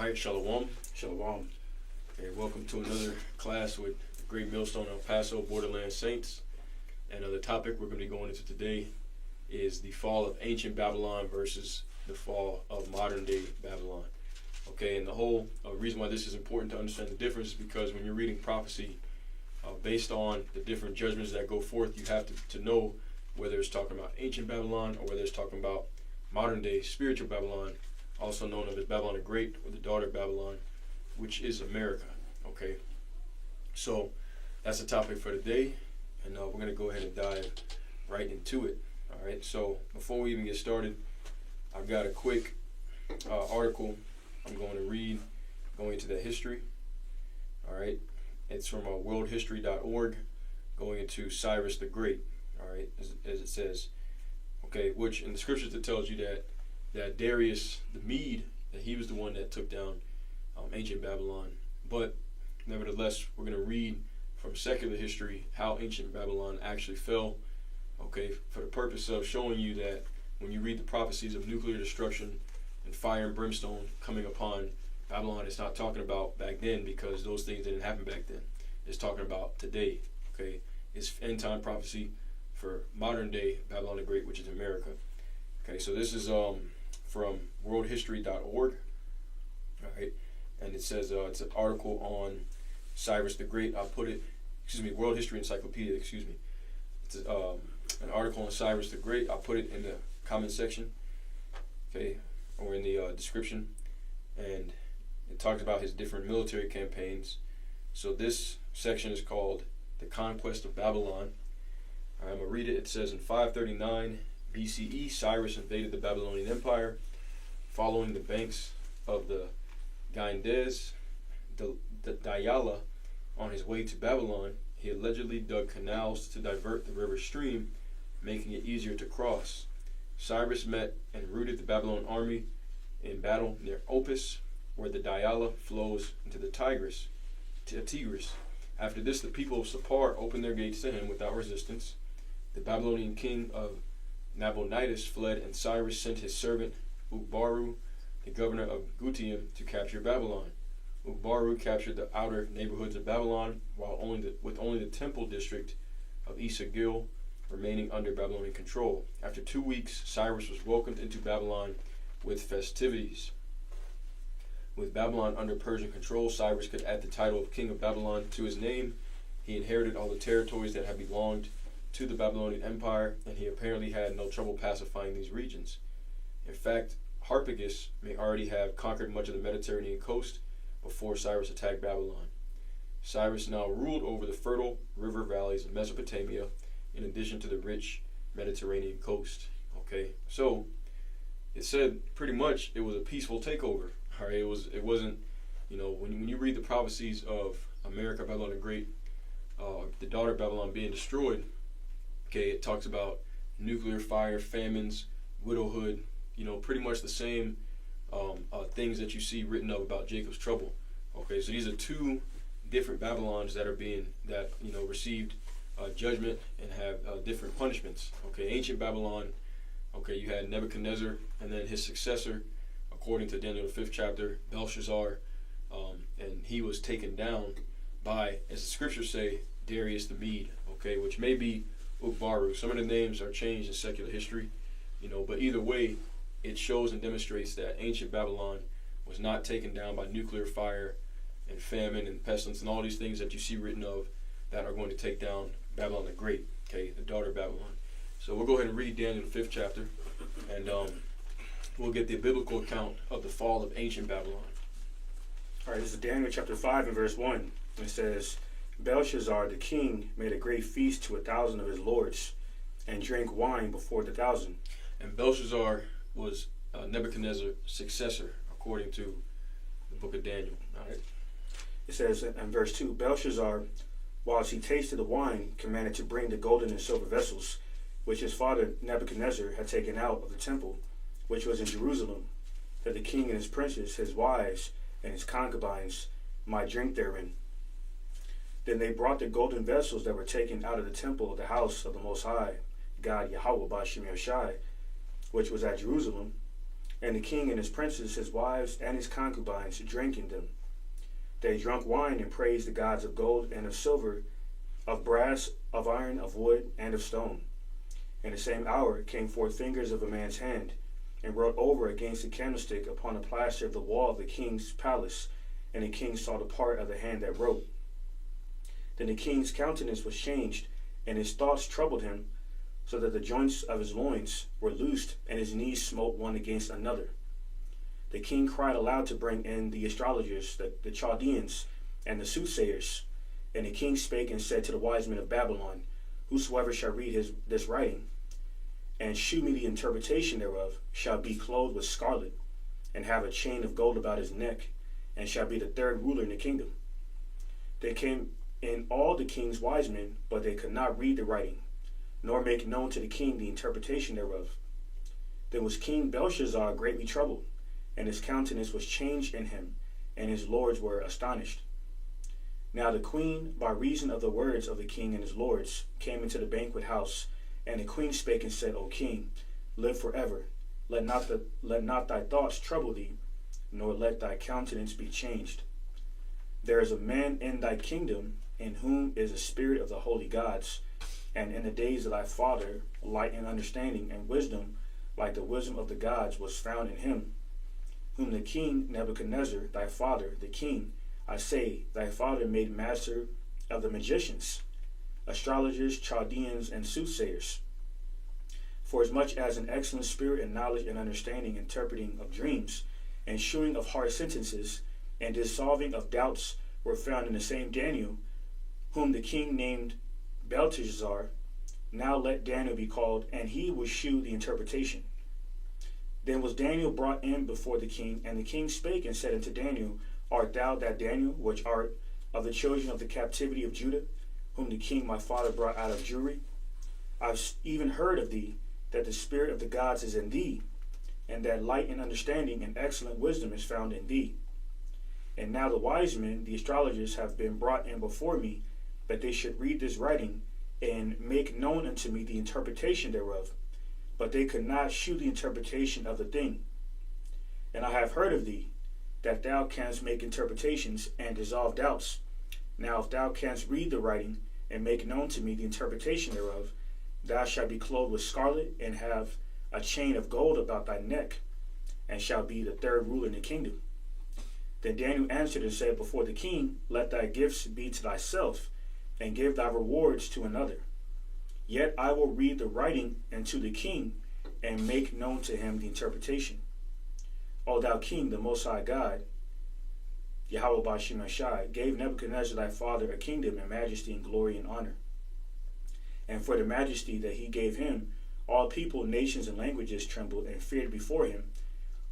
right, Shalom. Shalom. Okay, welcome to another class with the Great Millstone El Paso Borderland Saints. And the topic we're going to be going into today is the fall of ancient Babylon versus the fall of modern day Babylon. Okay, and the whole reason why this is important to understand the difference is because when you're reading prophecy, based on the different judgments that go forth, you have to know whether it's talking about ancient Babylon or whether it's talking about modern day spiritual Babylon, also known as Babylon the Great or the daughter of Babylon, which is America. Okay, so that's the topic for today, and we're going to go ahead and dive right into it. All right, so before we even get started, I've got a quick article I'm going to read going into the history. All right, it's from worldhistory.org going into Cyrus the Great. All right, as it says, okay, which in the scriptures it tells you that Darius the Mede, that he was the one that took down ancient Babylon. But nevertheless, we're going to read from secular history how ancient Babylon actually fell, okay, for the purpose of showing you that when you read the prophecies of nuclear destruction and fire and brimstone coming upon Babylon, it's not talking about back then, because those things didn't happen back then. It's talking about today, okay? It's end time prophecy for modern day Babylon the Great, which is America. Okay, so this is from worldhistory.org. All right, and it says it's an article on Cyrus the Great. World History Encyclopedia, It's an article on Cyrus the Great. I'll put it in the comment section, okay, or in the description. And it talks about his different military campaigns. So this section is called The Conquest of Babylon. I'm going to read it. It says, in 539 BCE, Cyrus invaded the Babylonian Empire. Following the banks of the Ganges, the Dayala, on his way to Babylon, he allegedly dug canals to divert the river stream, making it easier to cross. Cyrus met and routed the Babylonian army in battle near Opis, where the Dayala flows into the Tigris. After this, the people of Sapar opened their gates to him without resistance. The Babylonian king of Nabonidus fled, and Cyrus sent his servant Ugbaru, the governor of Gutium, to capture Babylon. Ugbaru captured the outer neighborhoods of Babylon, with only the temple district of Esagil remaining under Babylonian control. After 2 weeks, Cyrus was welcomed into Babylon with festivities. With Babylon under Persian control, Cyrus could add the title of King of Babylon to his name. He inherited all the territories that had belonged to the Babylonian Empire, and he apparently had no trouble pacifying these regions. In fact, Harpagus may already have conquered much of the Mediterranean coast before Cyrus attacked Babylon. Cyrus now ruled over the fertile river valleys of Mesopotamia, in addition to the rich Mediterranean coast. Okay, so it said pretty much it was a peaceful takeover. All right, it wasn't, when you read the prophecies of America, Babylon the Great, the daughter of Babylon being destroyed. Okay, it talks about nuclear fire, famines, widowhood, pretty much the same things that you see written up about Jacob's trouble. Okay, so these are two different Babylons that received judgment and have different punishments. Okay, ancient Babylon, okay, you had Nebuchadnezzar, and then his successor, according to Daniel the 5th chapter, Belshazzar, and he was taken down by, as the scriptures say, Darius the Mede, okay, which may be Ugbaru. Some of the names are changed in secular history, but either way, it shows and demonstrates that ancient Babylon was not taken down by nuclear fire and famine and pestilence and all these things that you see written of that are going to take down Babylon the Great, okay, the daughter of Babylon. So we'll go ahead and read Daniel the 5th chapter, and we'll get the biblical account of the fall of ancient Babylon. All right, this is Daniel chapter 5 and verse 1. It says, Belshazzar the king made a great feast to 1,000 of his lords, and drank wine before the 1,000. And Belshazzar was Nebuchadnezzar's successor, according to the book of Daniel. All right. It says in verse 2, Belshazzar, whilst he tasted the wine, commanded to bring the golden and silver vessels, which his father Nebuchadnezzar had taken out of the temple, which was in Jerusalem, that the king and his princes, his wives, and his concubines might drink therein. Then they brought the golden vessels that were taken out of the temple of the house of the Most High, God Yahweh Bashim Yoshai, which was at Jerusalem, And the king and his princes, his wives, and his concubines drank in them. They drank wine and praised the gods of gold and of silver, of brass, of iron, of wood, and of stone. In the same hour came forth fingers of a man's hand, and wrote over against the candlestick upon the plaster of the wall of the king's palace, and the king saw the part of the hand that wrote. Then the king's countenance was changed, and his thoughts troubled him, so that the joints of his loins were loosed, and his knees smote one against another. The king cried aloud to bring in the astrologers, the Chaldeans, and the soothsayers. And the king spake and said to the wise men of Babylon, Whosoever shall read this writing, and shew me the interpretation thereof, shall be clothed with scarlet, and have a chain of gold about his neck, and shall be the third ruler in the kingdom. They came in all the king's wise men, but they could not read the writing, nor make known to the king the interpretation thereof. Then was King Belshazzar greatly troubled, and his countenance was changed in him, and his lords were astonished. Now the queen, by reason of the words of the king and his lords, came into the banquet house, and the queen spake and said, O king, live forever. Let not thy thoughts trouble thee, nor let thy countenance be changed. There is a man in thy kingdom, in whom is the spirit of the holy gods, and in the days of thy father light and understanding and wisdom, like the wisdom of the gods, was found in him, whom the king Nebuchadnezzar, thy father, the king, I say, thy father made master of the magicians, astrologers, Chaldeans, and soothsayers. For as much as an excellent spirit and knowledge and understanding, interpreting of dreams, and shewing of hard sentences, and dissolving of doubts were found in the same Daniel, whom the king named Belteshazzar. Now let Daniel be called, and he will shew the interpretation. Then was Daniel brought in before the king, and the king spake and said unto Daniel, Art thou that Daniel, which art of the children of the captivity of Judah, whom the king my father brought out of Jewry? I've even heard of thee, that the spirit of the gods is in thee, and that light and understanding and excellent wisdom is found in thee. And now the wise men, the astrologers, have been brought in before me, that they should read this writing, and make known unto me the interpretation thereof. But they could not shew the interpretation of the thing. And I have heard of thee, that thou canst make interpretations and dissolve doubts. Now if thou canst read the writing, and make known to me the interpretation thereof, thou shalt be clothed with scarlet, and have a chain of gold about thy neck, and shalt be the third ruler in the kingdom. Then Daniel answered and said before the king, Let thy gifts be to thyself, and give thy rewards to another. Yet I will read the writing unto the king, and make known to him the interpretation. O thou king, the Most High God, Yahweh Ba'ashem Yahshai, gave Nebuchadnezzar thy father a kingdom and majesty and glory and honor. And for the majesty that he gave him, all people, nations, and languages trembled and feared before him.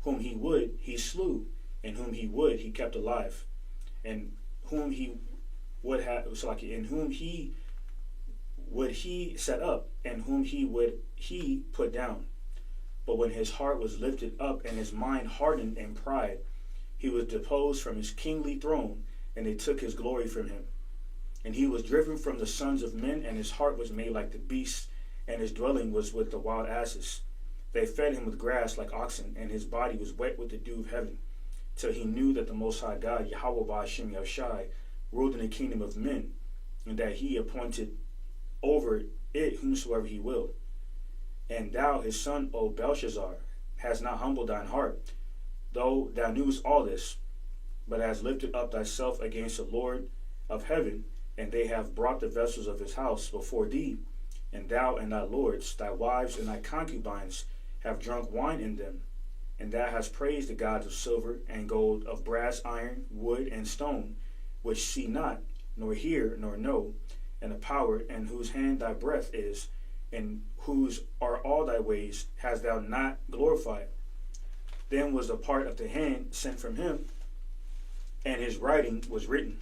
Whom he would, he slew, and whom he would, he kept alive, and whom he would have, and whom he would he set up, and whom he would he put down. But when his heart was lifted up and his mind hardened in pride, he was deposed from his kingly throne, and they took his glory from him. And he was driven from the sons of men, and his heart was made like the beasts, and his dwelling was with the wild asses. They fed him with grass like oxen, and his body was wet with the dew of heaven, till he knew that the Most High God, Yahweh Ba'ashem Yahshai, ruled in the kingdom of men, and that he appointed over it whomsoever he will. And thou, his son, O Belshazzar, hast not humbled thine heart, though thou knewest all this, but hast lifted up thyself against the Lord of heaven, and they have brought the vessels of his house before thee, and thou and thy lords, thy wives and thy concubines, have drunk wine in them, and thou hast praised the gods of silver and gold, of brass, iron, wood, and stone, which see not, nor hear, nor know, and the power in whose hand thy breath is, and whose are all thy ways, hast thou not glorified. Then was the part of the hand sent from him, and his writing was written.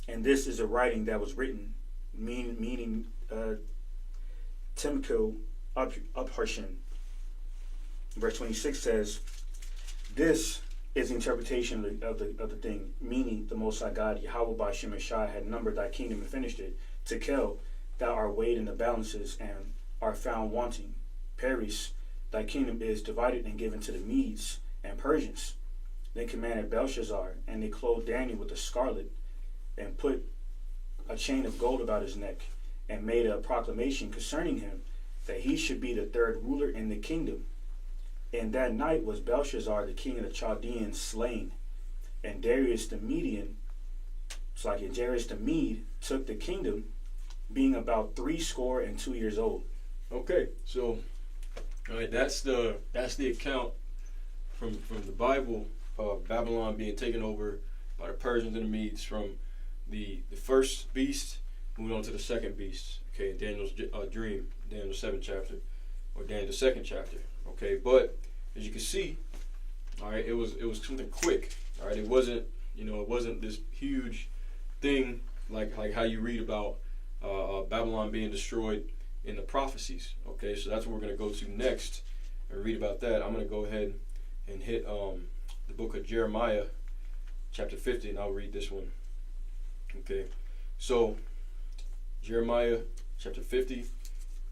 And this is a writing that was written, meaning Timko Upharshin. Verse 26 says, This is the interpretation of the thing, meaning the Most High God, Yahweh Ba'ashem Yahshai, had numbered thy kingdom and finished it. Tekel, thou art weighed in the balances and are found wanting. Peris, thy kingdom is divided and given to the Medes and Persians. Then commanded Belshazzar, and they clothed Daniel with a scarlet, and put a chain of gold about his neck, and made a proclamation concerning him, that he should be the third ruler in the kingdom. And that night was Belshazzar, the king of the Chaldeans, slain, and Darius the Median, Darius the Mede, took the kingdom, being about 62 years old. Okay, so all right, that's the account from the Bible of Babylon being taken over by the Persians and the Medes, from the first beast moving on to the second beast. Okay, Daniel's dream, Daniel's 7th chapter, or Daniel's 2nd chapter. Okay, but as you can see, all right, it was something quick. All right, it wasn't this huge thing like how you read about Babylon being destroyed in the prophecies. Okay, so that's what we're going to go to next and read about that. I'm going to go ahead and hit the book of Jeremiah, chapter 50, and I'll read this one. Okay, so Jeremiah chapter 50,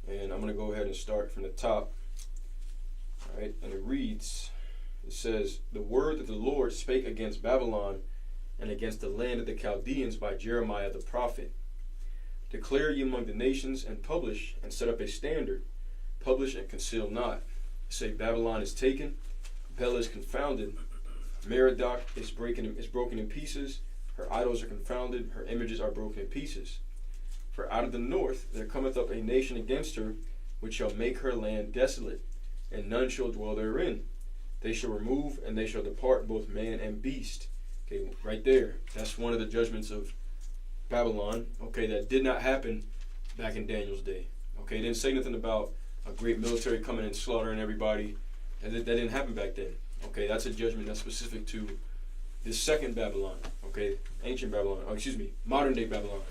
and I'm going to go ahead and start from the top. All right, and it reads, it says, "The word that the Lord spake against Babylon and against the land of the Chaldeans by Jeremiah the prophet. Declare ye among the nations, and publish, and set up a standard. Publish and conceal not. Say, Babylon is taken, Bela is confounded, Merodach is broken in pieces, her idols are confounded, her images are broken in pieces. For out of the north there cometh up a nation against her, which shall make her land desolate, and none shall dwell therein. They shall remove, and they shall depart, both man and beast." Okay, right there. That's one of the judgments of Babylon. Okay, that did not happen back in Daniel's day. Okay, it didn't say nothing about a great military coming and slaughtering everybody. That didn't happen back then. Okay, that's a judgment that's specific to this second Babylon. Okay, ancient Babylon. Modern day Babylon.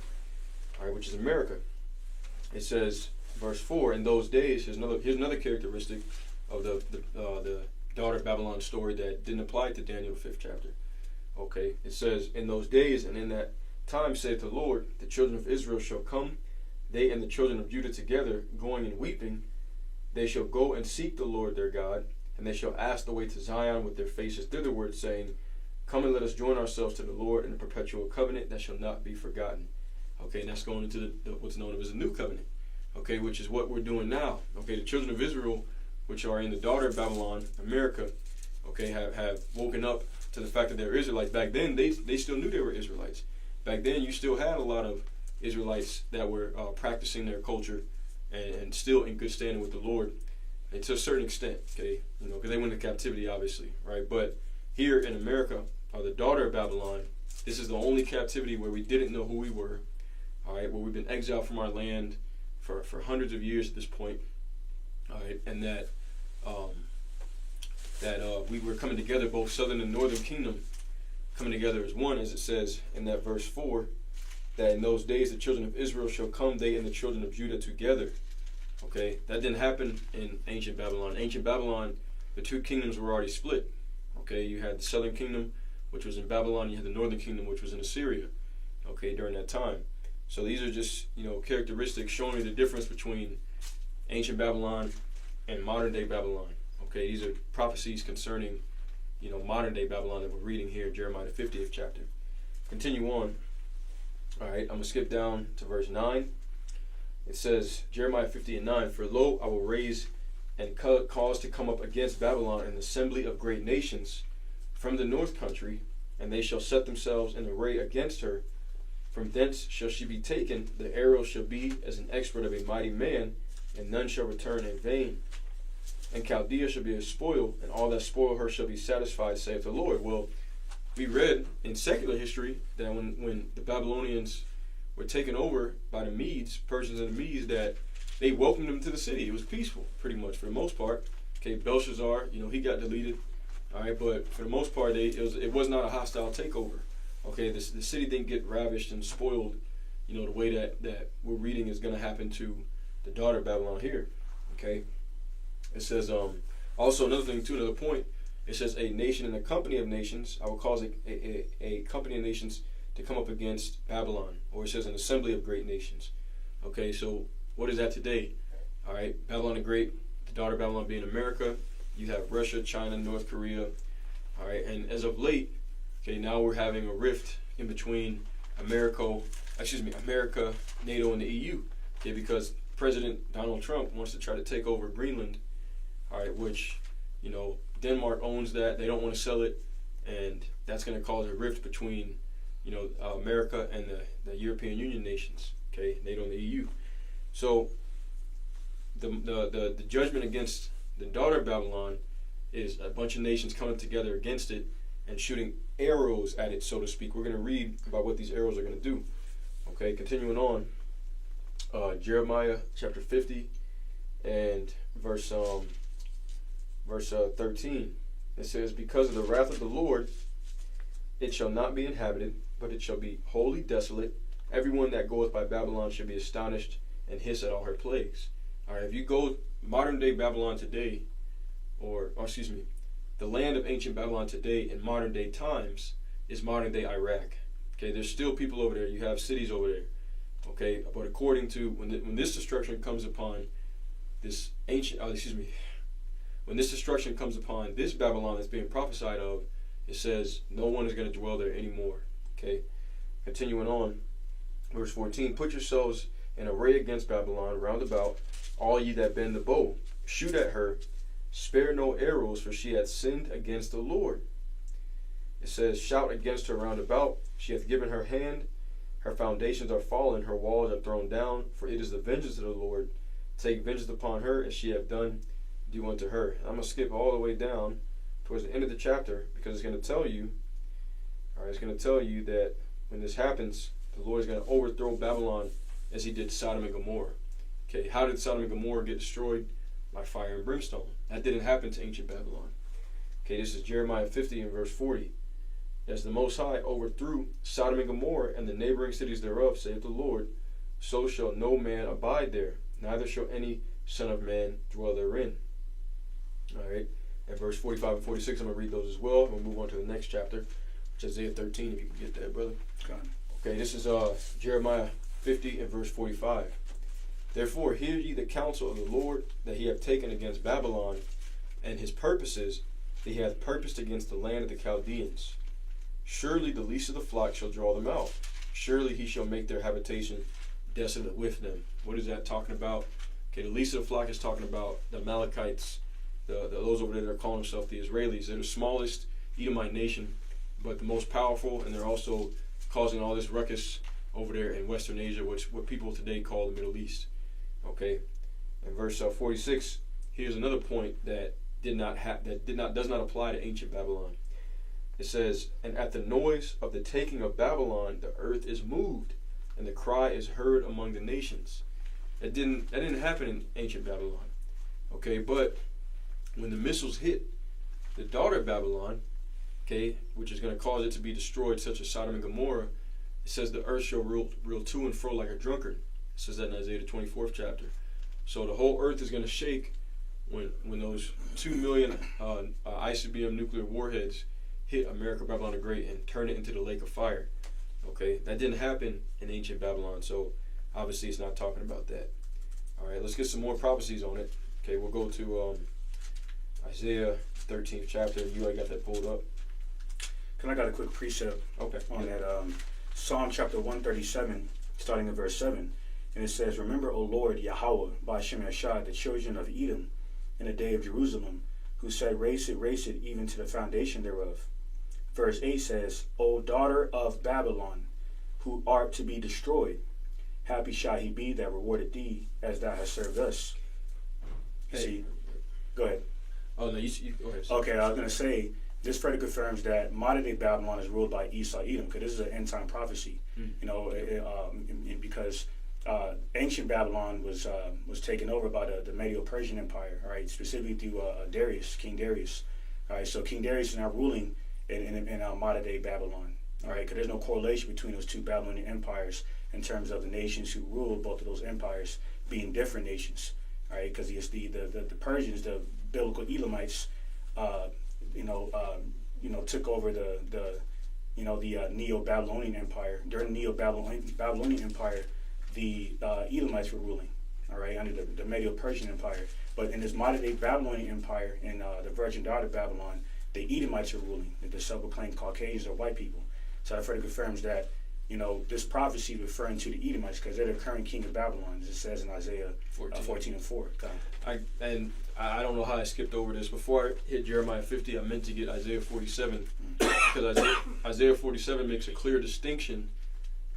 All right, which is America. It says, verse 4, "In those days," here's another characteristic of the daughter of Babylon story that didn't apply to Daniel 5th chapter. Okay, it says, "In those days and in that time, saith the Lord, the children of Israel shall come, they and the children of Judah together, going and weeping. They shall go and seek the Lord their God, and they shall ask the way to Zion with their faces thitherward, saying, Come and let us join ourselves to the Lord in a perpetual covenant that shall not be forgotten." Okay, and that's going into what's known as a new covenant. Okay, which is what we're doing now. Okay, the children of Israel, which are in the daughter of Babylon, America, okay, have woken up to the fact that they're Israelites. Back then, they still knew they were Israelites. Back then, you still had a lot of Israelites that were practicing their culture and still in good standing with the Lord, and to a certain extent, okay, because they went into captivity, obviously, right? But here in America, the daughter of Babylon, this is the only captivity where we didn't know who we were, all right, where we've been exiled from our land for hundreds of years at this point, all right, and that we were coming together, both southern and northern kingdom, coming together as one, as it says in that verse 4, that in those days the children of Israel shall come, they and the children of Judah together. Okay, that didn't happen in ancient Babylon. Ancient Babylon, the two kingdoms were already split. Okay, you had the southern kingdom, which was in Babylon, you had the northern kingdom, which was in Assyria. Okay, during that time. So these are just, characteristics showing you the difference between ancient Babylon and modern day Babylon. Okay, these are prophecies concerning, modern day Babylon that we're reading here in Jeremiah the 50th chapter. Continue on. All right, I'm going to skip down to verse 9. It says, Jeremiah 50:9, "For lo, I will raise and cause to come up against Babylon an assembly of great nations from the north country, and they shall set themselves in array against her. From thence shall she be taken, the arrow shall be as an expert of a mighty man, and none shall return in vain. And Chaldea shall be a spoil, and all that spoil her shall be satisfied, saith the Lord." Well, we read in secular history that when the Babylonians were taken over by the Medes, Persians and the Medes, that they welcomed them to the city. It was peaceful, pretty much, for the most part. Okay, Belshazzar, he got deleted. All right, but for the most part, it was not a hostile takeover. Okay, the city didn't get ravished and spoiled, the way that we're reading is going to happen to the daughter of Babylon here. Okay, it says also another thing too, another point. It says, "A nation and a company of nations, I will cause a company of nations to come up against Babylon," or it says an assembly of great nations. Okay, so what is that today? All right, Babylon the Great, the daughter of Babylon being America. You have Russia, China, North Korea. All right, and as of late, okay, now we're having a rift in between America, NATO, and the EU. Okay, because President Donald Trump wants to try to take over Greenland. All right, which, Denmark owns that. They don't want to sell it, and that's going to cause a rift between, America and the European Union nations. Okay, NATO and the EU. So the judgment against the daughter of Babylon is a bunch of nations coming together against it and shooting arrows at it, so to speak. We're going to read about what these arrows are going to do. Okay, continuing on, Jeremiah chapter 50 and verse 13. It says, "Because of the wrath of the Lord, it shall not be inhabited, but it shall be wholly desolate. Everyone that goeth by Babylon shall be astonished and hiss at all her plagues." All right, if you go modern day Babylon today, the land of ancient Babylon today in modern day times is modern day Iraq. Okay, there's still people over there. You have cities over there. Okay, but according to when this destruction comes upon this when this destruction comes upon this Babylon that's being prophesied of, it says no one is going to dwell there anymore. Okay, continuing on, verse 14: "Put yourselves in array against Babylon round about, all ye that bend the bow. Shoot at her, spare no arrows, for she hath sinned against the Lord." It says, "Shout against her round about. She hath given her hand. Her foundations are fallen. Her walls are thrown down. For it is the vengeance of the Lord. Take vengeance upon her, as she hath done. Do unto her." I'm going to skip all the way down towards the end of the chapter, because it's going to tell you, that when this happens, the Lord is going to overthrow Babylon as he did Sodom and Gomorrah. Okay, how did Sodom and Gomorrah get destroyed? By fire and brimstone. That didn't happen to ancient Babylon. Okay, this is Jeremiah 50 and verse 40. "As the Most High overthrew Sodom and Gomorrah and the neighboring cities thereof, saith the Lord, so shall no man abide there, neither shall any son of man dwell therein." All right, and verse 45 and 46, I'm going to read those as well. We'll move on to the next chapter, which is Isaiah 13, if you can get that, brother. Okay, this is Jeremiah 50 and verse 45. "Therefore hear ye the counsel of the Lord that he hath taken against Babylon, and his purposes that he hath purposed against the land of the Chaldeans. Surely the least of the flock shall draw them out. Surely he shall make their habitation desolate with them." What is that talking about? Okay, the least of the flock is talking about the Amalekites, those over there that are calling themselves the Israelis. They're the smallest Edomite nation, but the most powerful, and they're also causing all this ruckus over there in Western Asia, what people today call the Middle East. Okay, and verse 46. Here's another point that does not apply to ancient Babylon. It says, "And at the noise of the taking of Babylon, the earth is moved, and the cry is heard among the nations." That didn't happen in ancient Babylon. Okay, but when the missiles hit the daughter of Babylon, okay, which is going to cause it to be destroyed, such as Sodom and Gomorrah, it says the earth shall reel to and fro like a drunkard. It says that in Isaiah the 24th chapter. So the whole earth is going to shake when those 2 million ICBM nuclear warheads hit America, Babylon the Great, and turn it into the lake of fire. Okay, that didn't happen in ancient Babylon, so obviously it's not talking about that. All right, let's get some more prophecies on it. Okay, we'll go to Isaiah 13th chapter. You already got that pulled up. I got a quick precept on that. Psalm chapter 137, starting at verse 7. And it says, "Remember, O Lord, Yahweh, by Shem Yashad, the children of Edom, in the day of Jerusalem, who said, raise it, even to the foundation thereof." Verse 8 says, "O daughter of Babylon, who art to be destroyed, happy shall he be that rewarded thee, as thou hast served us." See, go ahead. Oh, no, you go ahead. Okay, I was going to say, this further confirms that modern day Babylon is ruled by Esau Edom, because this is an end time prophecy. Because ancient Babylon was taken over by the Medo-Persian Empire, all right, specifically through King Darius. All right, so King Darius is now ruling in modern day Babylon. All right, because there's no correlation between those two Babylonian empires in terms of the nations who ruled both of those empires being different nations. All right, because the Persians, the biblical Elamites, took over the Neo-Babylonian Empire. During the Neo-Babylonian Empire, the Edomites were ruling. all right, under the Medo-Persian Empire. But in this modern-day Babylonian Empire, in the Virgin Daughter Babylon, the Edomites are ruling, the self-proclaimed Caucasians are white people. So that further confirms that, this prophecy is referring to the Edomites because they're the current king of Babylon, as it says in Isaiah 14:4. I don't know how I skipped over this. Before I hit Jeremiah 50, I meant to get Isaiah 47 because Isaiah 47 makes a clear distinction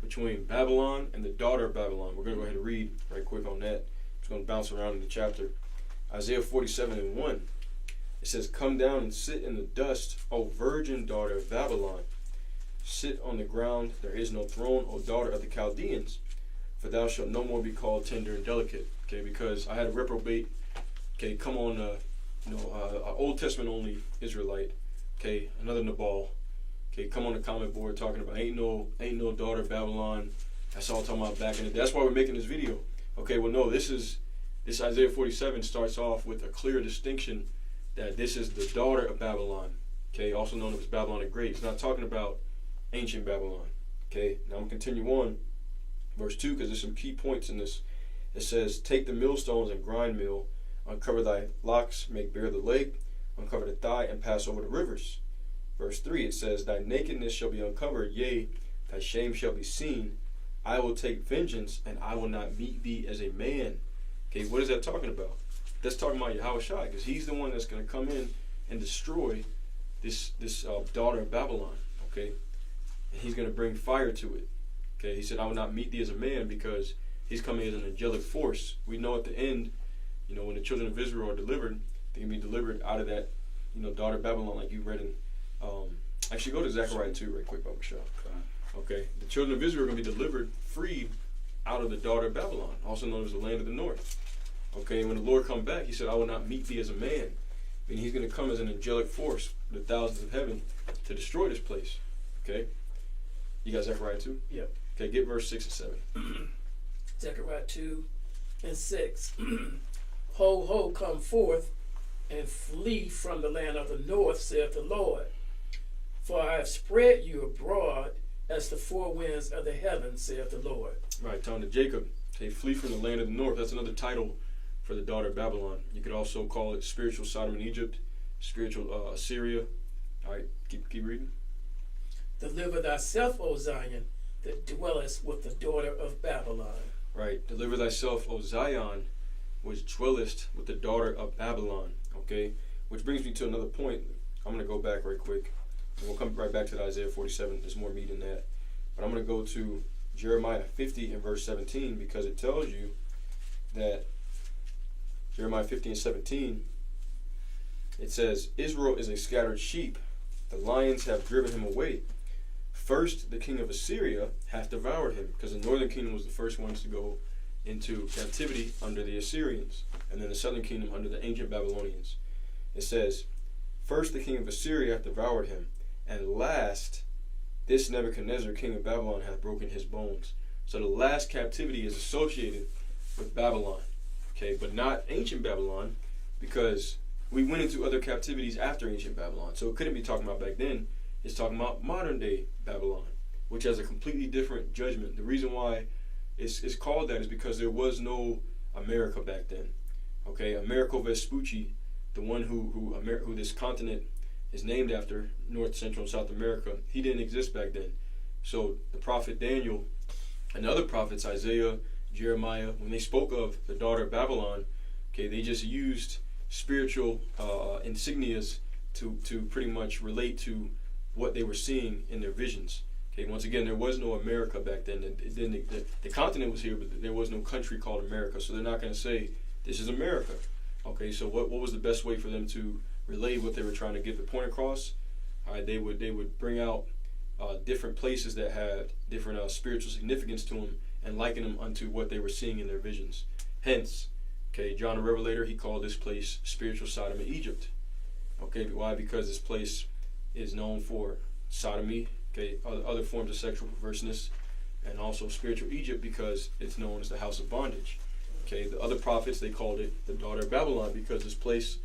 between Babylon and the daughter of Babylon. We're going to go ahead and read right quick on that. I'm just going to bounce around in the chapter. Isaiah 47:1. It says, "Come down and sit in the dust, O virgin daughter of Babylon. Sit on the ground, there is no throne, O daughter of the Chaldeans. For thou shalt no more be called tender and delicate." Okay, because I had a reprobate, come on, Old Testament only Israelite, another Nabal, come on the comment board talking about ain't no daughter of Babylon. That's all talking about back in the day. That's why we're making this video. Okay, well no, this Isaiah 47 starts off with a clear distinction that this is the daughter of Babylon, also known as Babylon the Great. It's not talking about ancient Babylon. Now I'm going to continue on, verse 2, because there's some key points in this. It says, "Take the millstones and grind mill, uncover thy locks, make bare the leg, uncover the thigh, and pass over the rivers." Verse 3, it says, "Thy nakedness shall be uncovered, yea, thy shame shall be seen. I will take vengeance, and I will not meet thee as a man." What is that talking about? That's talking about Yahushua, because he's the one that's going to come in and destroy this daughter of Babylon. And he's going to bring fire to it. He said, "I will not meet thee as a man," because he's coming as an angelic force. We know at the end, when the children of Israel are delivered, they can be delivered out of that, daughter of Babylon, like you read in. Actually, go to Zechariah 2 right quick, Baba Shah. The children of Israel are going to be delivered, freed out of the daughter of Babylon, also known as the land of the north. And when the Lord come back, he said, "I will not meet thee as a man." Meaning he's going to come as an angelic force, the thousands of heaven, to destroy this place. You got Zechariah 2? Yep. Get verse 6 and 7. Zechariah 2:6. "Ho, ho, come forth and flee from the land of the north, saith the Lord. For I have spread you abroad as the four winds of the heavens, saith the Lord." Right, telling to Jacob, flee from the land of the north. That's another title for the daughter of Babylon. You could also call it spiritual Sodom and Egypt, spiritual Assyria. All right, keep reading. "Deliver thyself, O Zion, that dwellest with the daughter of Babylon." Right, deliver thyself, O Zion, which dwellest with the daughter of Babylon. Which brings me to another point. I'm going to go back right quick. And we'll come right back to the Isaiah 47. There's more meat in that. But I'm going to go to Jeremiah 50 and verse 17, because it tells you that Jeremiah 50 and 17, it says, "Israel is a scattered sheep. The lions have driven him away. First, the king of Assyria hath devoured him," because the northern kingdom was the first ones to go into captivity under the Assyrians, and then the southern kingdom under the ancient Babylonians. It says, "First, the king of Assyria hath devoured him, and last, this Nebuchadnezzar, king of Babylon, hath broken his bones." So the last captivity is associated with Babylon, but not ancient Babylon, because we went into other captivities after ancient Babylon. So it couldn't be talking about back then. It's talking about modern day Babylon, which has a completely different judgment. The reason why it's called that is because there was no America back then. Americo Vespucci, the one who this continent is named after, North, Central, and South America, he didn't exist back then. So the prophet Daniel and other prophets, Isaiah, Jeremiah, when they spoke of the daughter of Babylon, they just used spiritual insignias to pretty much relate to what they were seeing in their visions. Once again, there was no America back then. The continent was here, but there was no country called America. So they're not going to say, "This is America." So what was the best way for them to relay what they were trying to get the point across? They would bring out different places that had different spiritual significance to them and liken them unto what they were seeing in their visions. Hence, John the Revelator, he called this place spiritual Sodom and Egypt. Why? Because this place is known for sodomy, other forms of sexual perverseness, and also spiritual Egypt because it's known as the house of bondage. The other prophets, they called it the daughter of Babylon because this place,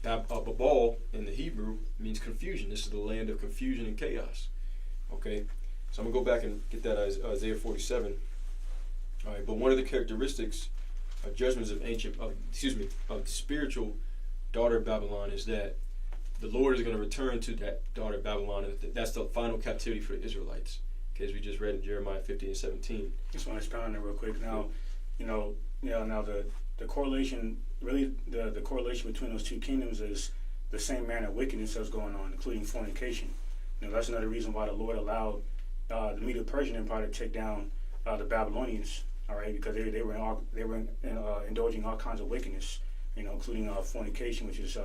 Babal in the Hebrew, means confusion. This is the land of confusion and chaos. So I'm going to go back and get that Isaiah 47. All right, but one of the characteristics judgments of of the spiritual daughter of Babylon is that the Lord is going to return to that daughter of Babylon, and that's the final captivity for the Israelites. Okay, as we just read in Jeremiah 50 and 17. Just want to expound on that real quick. Now, now the correlation, really the correlation between those two kingdoms is the same manner of wickedness that's going on, including fornication. That's another reason why the Lord allowed the Medo-Persian Empire to take down the Babylonians. All right, because they were indulging all kinds of wickedness, including fornication, which is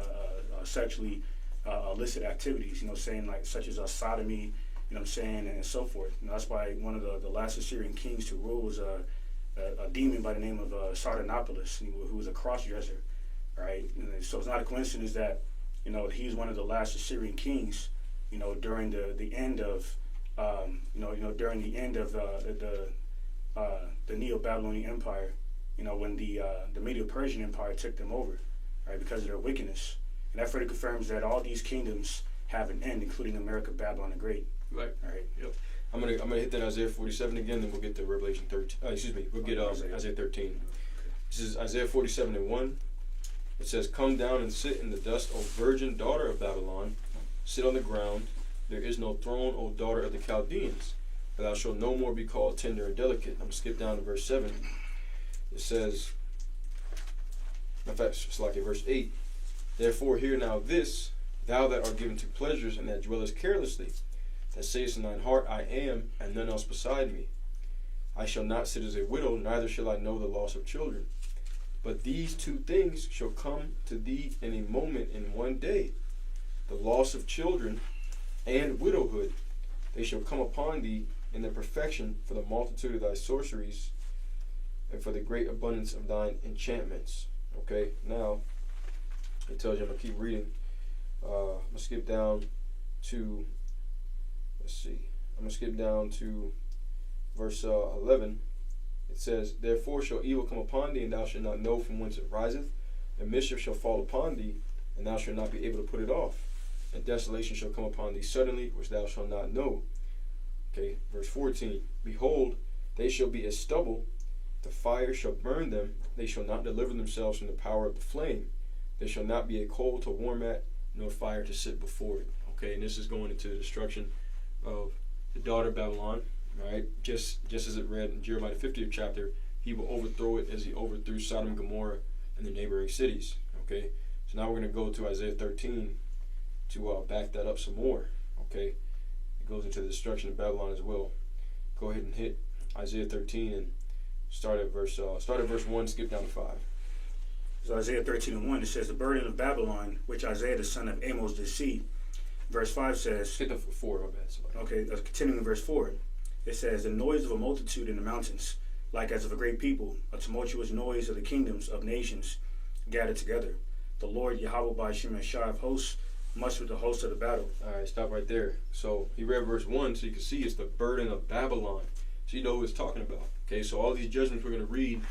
sexually illicit activities. Saying like such as sodomy, and so forth. That's why one of the last Assyrian kings to rule was a demon by the name of Sardanapalus, who was a cross-dresser. Right, and so it's not a coincidence that he's one of the last Assyrian kings. During the end of during the end of the Neo-Babylonian Empire, when the Medo-Persian Empire took them over, right, because of their wickedness. And that further confirms that all these kingdoms have an end, including America, Babylon the Great. Right. All right. Yep. I'm gonna hit that Isaiah 47 again, then we'll get to Revelation 13. We'll get Isaiah 13. This is Isaiah 47 and 1. It says, "Come down and sit in the dust, O virgin daughter of Babylon. Sit on the ground. There is no throne, O daughter of the Chaldeans. For thou shalt no more be called tender and delicate." I'm going to skip down to verse 7. It says, in fact, it's like in verse 8. "Therefore hear now this, thou that art given to pleasures, and that dwellest carelessly, that sayest in thine heart, I am, and none else beside me. I shall not sit as a widow, neither shall I know the loss of children. But these two things shall come to thee in a moment, in one day, the loss of children and widowhood. They shall come upon thee in their perfection, for the multitude of thy sorceries, and for the great abundance of thine enchantments." Okay, now it tells you, I'm going to keep reading. I'm going to skip down to, I'm going to skip down to verse 11. It says, "Therefore shall evil come upon thee, and thou shalt not know from whence it riseth. And mischief shall fall upon thee, and thou shalt not be able to put it off. And desolation shall come upon thee suddenly, which thou shalt not know." Okay, verse 14. "Behold, they shall be as stubble. The fire shall burn them. They shall not deliver themselves from the power of the flame. There shall not be a coal to warm at, nor fire to sit before it." Okay, and this is going into the destruction of the daughter of Babylon. Right, just as it read in Jeremiah 50th chapter, he will overthrow it as he overthrew Sodom and Gomorrah and the neighboring cities. Okay, so now we're going to go to Isaiah 13 to back that up some more. Okay, it goes into the destruction of Babylon as well. Go ahead and hit Isaiah 13 and start at verse 1, skip down to 5. So Isaiah 13 and 1, it says, "The burden of Babylon, which Isaiah the son of Amos did see." Verse 5 says, Hit the 4, my bad. Sorry. Okay, continuing in verse 4. It says, "The noise of a multitude in the mountains, like as of a great people, a tumultuous noise of the kingdoms of nations gathered together. The Lord Yahweh by Shemeshai of hosts, much with the host of the battle." All right, stop right there. So he read verse 1, so you can see it's the burden of Babylon. So you know what it's talking about. Okay, so all these judgments we're going to read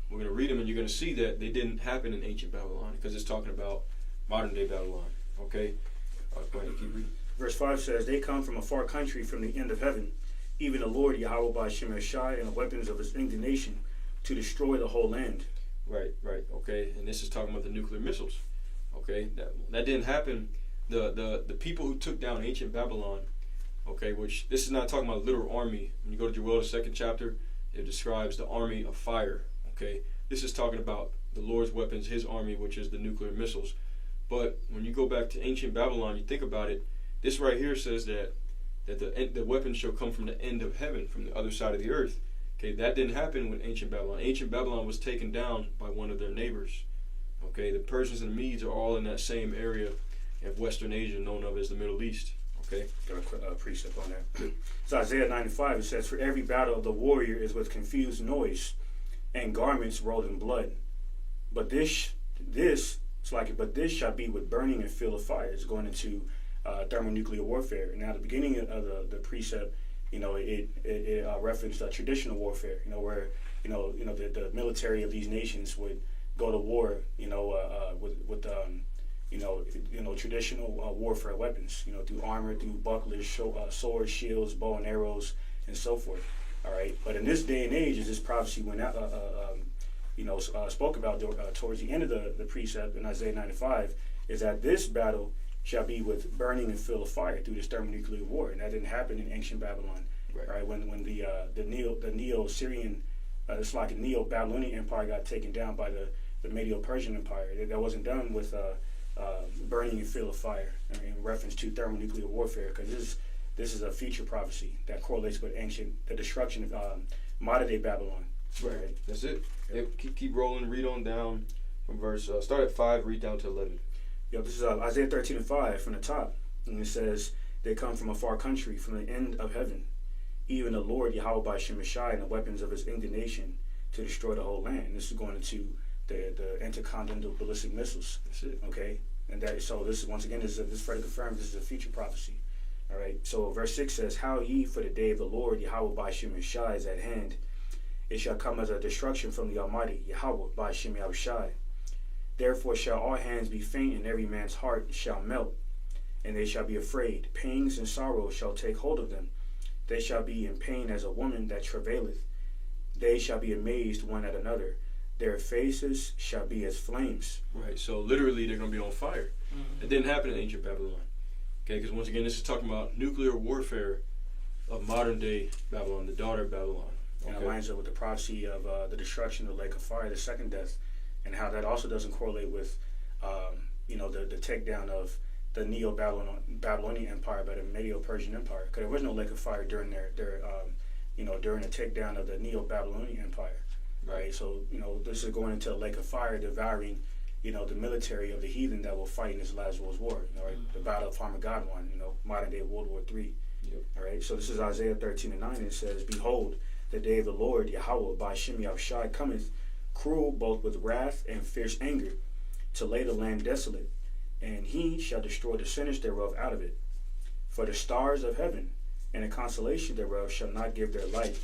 them, and you're going to see that they didn't happen in ancient Babylon, because it's talking about modern day Babylon. Okay, go ahead and keep reading. Verse 5 says, "They come from a far country, from the end of heaven, even the Lord Yahweh by Shemeshai, and the weapons of his indignation, to destroy the whole land." Right, okay, and this is talking about the nuclear missiles. Okay, that didn't happen. The people who took down ancient Babylon, okay, which this is not talking about a literal army. When you go to Joel, the 2nd chapter, it describes the army of fire. Okay, this is talking about the Lord's weapons, his army, which is the nuclear missiles. But when you go back to ancient Babylon, you think about it, this right here says that the weapons shall come from the end of heaven, from the other side of the earth. Okay, that didn't happen with ancient Babylon. Ancient Babylon was taken down by one of their neighbors. Okay, the Persians and the Medes are all in that same area of Western Asia, known of as the Middle East. Okay, got a precept on that. So Isaiah 9:5, it says, "For every battle of the warrior is with confused noise, and garments rolled in blood. But this shall be with burning and fuel of fire." It's going into thermonuclear warfare. Now, the beginning of the precept, it referenced traditional warfare. Where the military of these nations would go to war. With traditional warfare weapons. Through armor, through bucklers, swords, shields, bow and arrows, and so forth. All right. But in this day and age, as this prophecy went out, spoke about towards the end of the precept in Isaiah 95 is that this battle shall be with burning and fuel of fire through this thermonuclear war, and that didn't happen in ancient Babylon. Right? When the Neo-Syrian, it's like a Neo-Babylonian empire got taken down by the Medo-Persian Empire, that wasn't done with burning and fuel of fire in reference to thermonuclear warfare, because this is a future prophecy that correlates with the destruction of modern day Babylon. Right. That's it. Yep. Keep rolling. Read on down from verse. Start at 5. Read down to 11. Yep. This is Isaiah 13:5 from the top, and it says, "They come from a far country, from the end of heaven, even the Lord Yahweh by Shemeshai and the weapons of his indignation to destroy the whole land." And this is going into the intercontinental ballistic missiles. That's it. Okay, and so this is once again this further confirms this is a future prophecy. All right. So verse 6 says, "How ye for the day of the Lord Yahweh by Shemeshai is at hand. It shall come as a destruction from the Almighty, Yahweh, by Shem Yahushai. Therefore shall all hands be faint, and every man's heart shall melt. And they shall be afraid. Pangs and sorrow shall take hold of them. They shall be in pain as a woman that travaileth. They shall be amazed one at another. Their faces shall be as flames." Right. So literally, they're going to be on fire. Mm-hmm. It didn't happen in ancient Babylon. Okay, because once again, this is talking about nuclear warfare of modern day Babylon, the daughter of Babylon. And it lines up with the prophecy of the destruction of the lake of fire, the second death, and how that also doesn't correlate with, the takedown of the Neo-Babylonian Empire by the Medo-Persian Empire. Because there was no lake of fire during during the takedown of the Neo-Babylonian Empire, right? So, this is going into a lake of fire devouring, the military of the heathen that will fight in this last world's war, right? Mm-hmm. The Battle of Armageddon, modern day World War III. Yep. All right, so this is Isaiah 13:9, and it says, "Behold, the day of the Lord Yahweh by Shem Yahushai cometh, cruel both with wrath and fierce anger, to lay the land desolate, and he shall destroy the sinners thereof out of it. For the stars of heaven and the constellation thereof shall not give their light.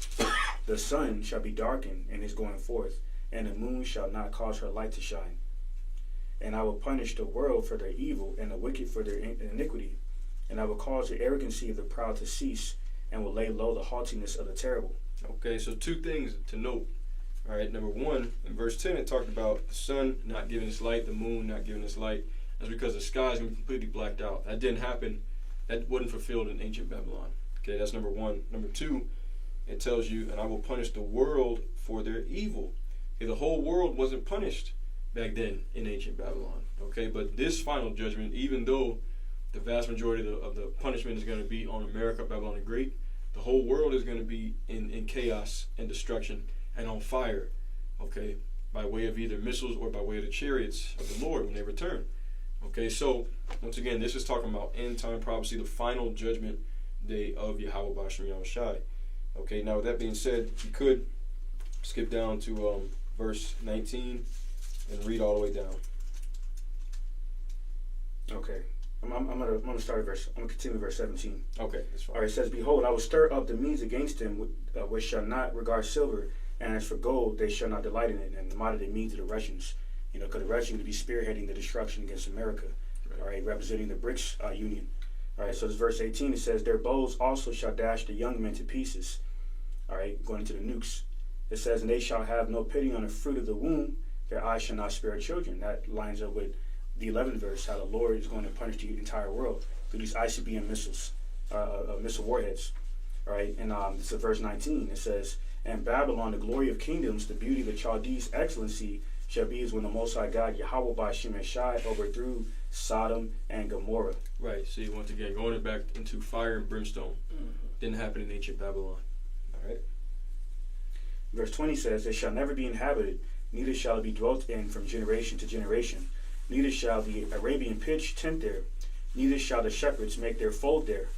The sun shall be darkened in his going forth, and the moon shall not cause her light to shine. And I will punish the world for their evil, and the wicked for their iniquity. And I will cause the arrogancy of the proud to cease, and will lay low the haughtiness of the terrible." Okay, so two things to note. All right, number one, in verse 10, it talked about the sun not giving its light, the moon not giving its light. That's because the sky is going to be completely blacked out. That didn't happen. That wasn't fulfilled in ancient Babylon. Okay, that's number one. Number two, it tells you, "And I will punish the world for their evil." Okay, the whole world wasn't punished back then in ancient Babylon. Okay, but this final judgment, even though the vast majority of the punishment is going to be on America, Babylon the Great, the whole world is going to be in chaos and destruction and on fire, okay, by way of either missiles or by way of the chariots of the Lord when they return. Okay, so once again, this is talking about end time prophecy, the final judgment day of Yahweh Bashem Yahushai. Okay, now with that being said, you could skip down to verse 19 and read all the way down. Okay. I'm gonna start at I'm gonna continue verse 17. Okay, that's fine. All right, it says, "Behold, I will stir up the means against them, which shall not regard silver, and as for gold, they shall not delight in it." And the modern day means of the Russians, because the Russians would be spearheading the destruction against America, right. All right, representing the BRICS Union. All right, so this verse 18, it says, "Their bows also shall dash the young men to pieces." All right, going into the nukes. It says, "And they shall have no pity on the fruit of the womb, their eyes shall not spare children." That lines up with the 11th verse, how the Lord is going to punish the entire world through these ICBM missiles, missile warheads. All right, and this is verse 19. It says, "And Babylon, the glory of kingdoms, the beauty of the Chaldees' excellency, shall be as when the Most High God, Yahweh by Shemeshai, overthrew Sodom and Gomorrah." Right, see, once again, going back into fire and brimstone. Mm-hmm. Didn't happen in ancient Babylon. All right. Verse 20 says, "It shall never be inhabited, neither shall it be dwelt in from generation to generation. Neither shall the Arabian pitch tent there, neither shall the shepherds make their fold there.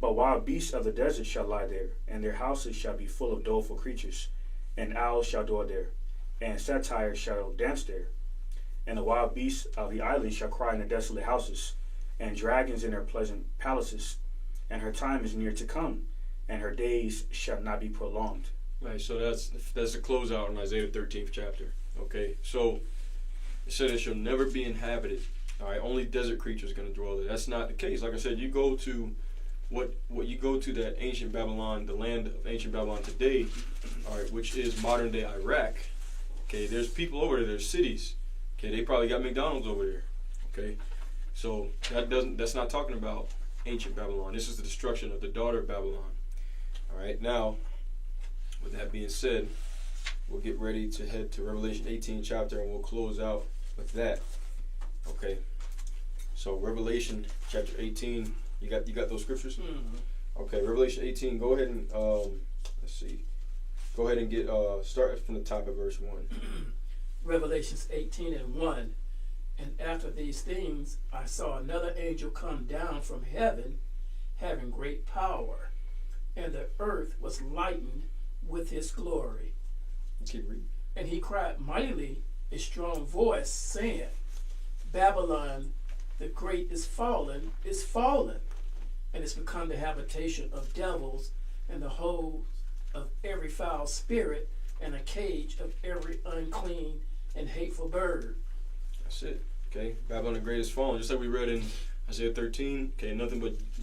But wild beasts of the desert shall lie there, and their houses shall be full of doleful creatures. And owls shall dwell there, and satyrs shall dance there. And the wild beasts of the island shall cry in the desolate houses, and dragons in their pleasant palaces. And her time is near to come, and her days shall not be prolonged." Right, so that's the closeout in Isaiah 13th chapter. Okay, so it said it shall never be inhabited. All right, only desert creatures going to dwell there. That's not the case. Like I said, you go to what you go to that ancient Babylon, the land of ancient Babylon today, all right, which is modern day Iraq. Okay, there's people over there. There's cities. Okay, they probably got McDonald's over there. Okay, so that's not talking about ancient Babylon. This is the destruction of the daughter of Babylon. All right, now, with that being said, we'll get ready to head to Revelation 18 chapter, and we'll close out with that. Okay, so Revelation chapter 18. You got those scriptures? Mm-hmm. Okay, Revelation 18. Go ahead and let's see. Go ahead and get start from the top of verse 1. Revelations 18:1. And after these things, I saw another angel come down from heaven, having great power, and the earth was lightened with his glory. Keep reading. And he cried mightily, a strong voice, saying, Babylon the great is fallen, and it's become the habitation of devils, and the hold of every foul spirit, and a cage of every unclean and hateful bird. That's it. Okay, Babylon the Great is fallen, just like we read in Isaiah 13. Okay, nothing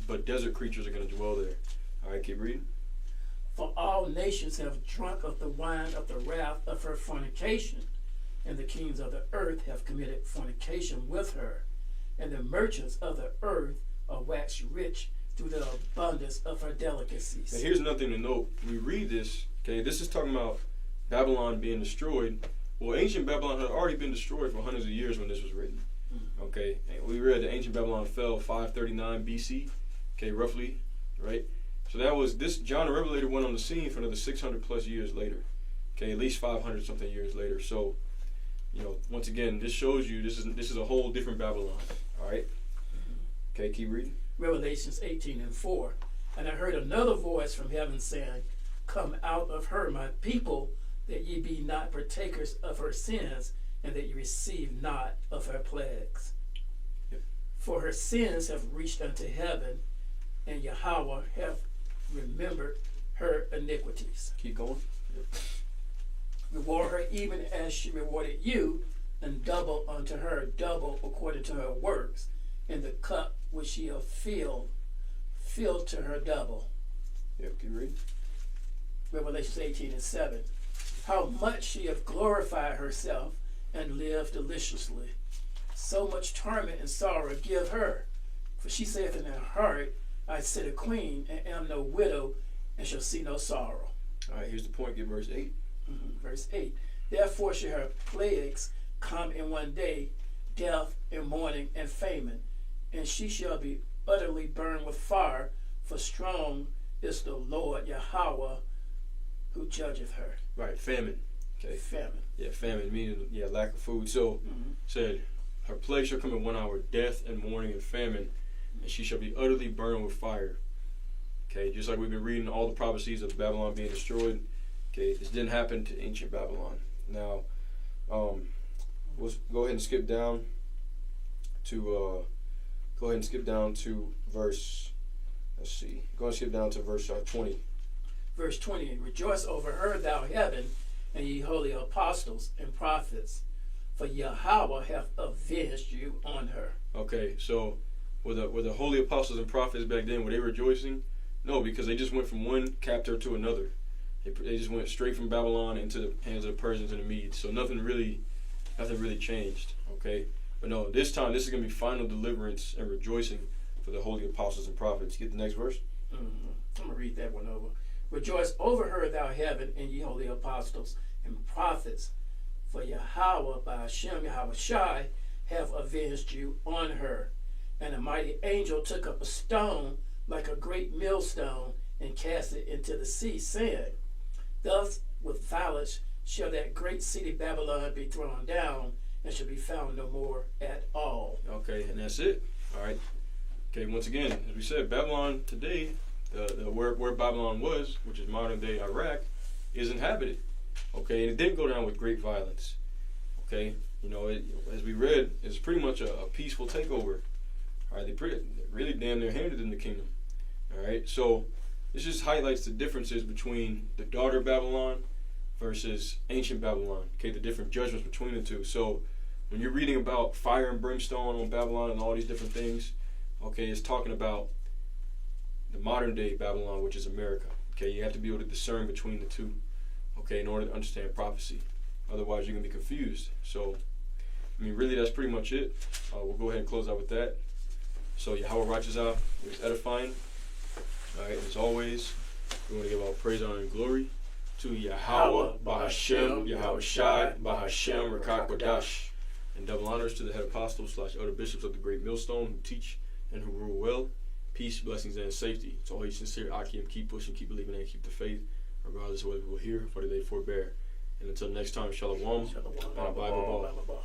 but desert creatures are going to dwell there. All right, keep reading. For all nations have drunk of the wine of the wrath of her fornication, and the kings of the earth have committed fornication with her, and the merchants of the earth are waxed rich through the abundance of her delicacies. And here's nothing to note. When we read this, okay, this is talking about Babylon being destroyed. Well, ancient Babylon had already been destroyed for hundreds of years when this was written. Okay, and we read that ancient Babylon fell 539 BC. Okay, roughly, right? So that was this. John the Revelator went on the scene for another 600 plus years later. Okay, at least 500 something years later. So, you know, once again, this shows you this is a whole different Babylon. All right. Okay, keep reading. Revelations 18:4. And I heard another voice from heaven saying, Come out of her, my people, that ye be not partakers of her sins, and that ye receive not of her plagues. Yep. For her sins have reached unto heaven, and Yahweh hath remembered her iniquities. Keep going. Yep. Reward her even as she rewarded you, and double unto her double according to her works, and the cup which she hath filled to her double. Yep, keep reading. Revelation 18:7. How much she hath glorified herself and lived deliciously. So much torment and sorrow give her. For she saith in her heart, I sit a queen, and am no widow, and shall see no sorrow. All right, here's the point. Get verse 8. Verse 8. Therefore shall her plagues come in one day, death and mourning and famine, and she shall be utterly burned with fire, for strong is the Lord Yahweh who judgeth her. Right, famine. Okay. Famine. Yeah, famine meaning lack of food. So said her plague shall come in 1 hour, death and mourning and famine, and she shall be utterly burned with fire. Okay, just like we've been reading all the prophecies of Babylon being destroyed. Okay, this didn't happen to ancient Babylon. Now, let's go ahead and skip down to verse. Let's see. Go ahead and skip down to verse 20. Verse 20. Rejoice over her, thou heaven, and ye holy apostles and prophets, for Yahweh hath avenged you on her. Okay, so were the holy apostles and prophets back then, were they rejoicing? No, because they just went from one captor to another. They just went straight from Babylon into the hands of the Persians and the Medes. So nothing really changed. Okay, but no, this time this is going to be final deliverance and rejoicing for the holy apostles and prophets. Get the next verse. I'm going to read that one over. Rejoice over her, thou heaven, and ye holy apostles and prophets, for Yahweh by Hashem Yahweh Shai have avenged you on her. And a mighty angel took up a stone like a great millstone and cast it into the sea, saying, Thus with violence shall that great city Babylon be thrown down, and shall be found no more at all. Okay, and that's it. All right. Okay, once again, as we said, Babylon today, where Babylon was, which is modern day Iraq, is inhabited. Okay, and it didn't go down with great violence. Okay, you know, as we read, it's pretty much a peaceful takeover. All right, they really damn near handed in the kingdom. All right, so this just highlights the differences between the daughter Babylon versus ancient Babylon. Okay, the different judgments between the two. So when you're reading about fire and brimstone on Babylon and all these different things, okay, it's talking about the modern day Babylon, which is America. Okay, you have to be able to discern between the two, okay, in order to understand prophecy. Otherwise, you're going to be confused. So, I mean, really, that's pretty much it. We'll go ahead and close out with that. So, Yahweh Rachazah is edifying. All right, as always, we want to give all praise, honor, and glory to Yahweh, Bahashem, Yahweh Shai, Bahashem, Rakak Wadash. And double honors to the head apostles / elder bishops of the Great Millstone who teach and who rule well. Peace, blessings, and safety. To all you sincere Akim, keep pushing, keep believing, and keep the faith, regardless of what people hear, for they forbear. And until next time, Shalom, and a Bible ball.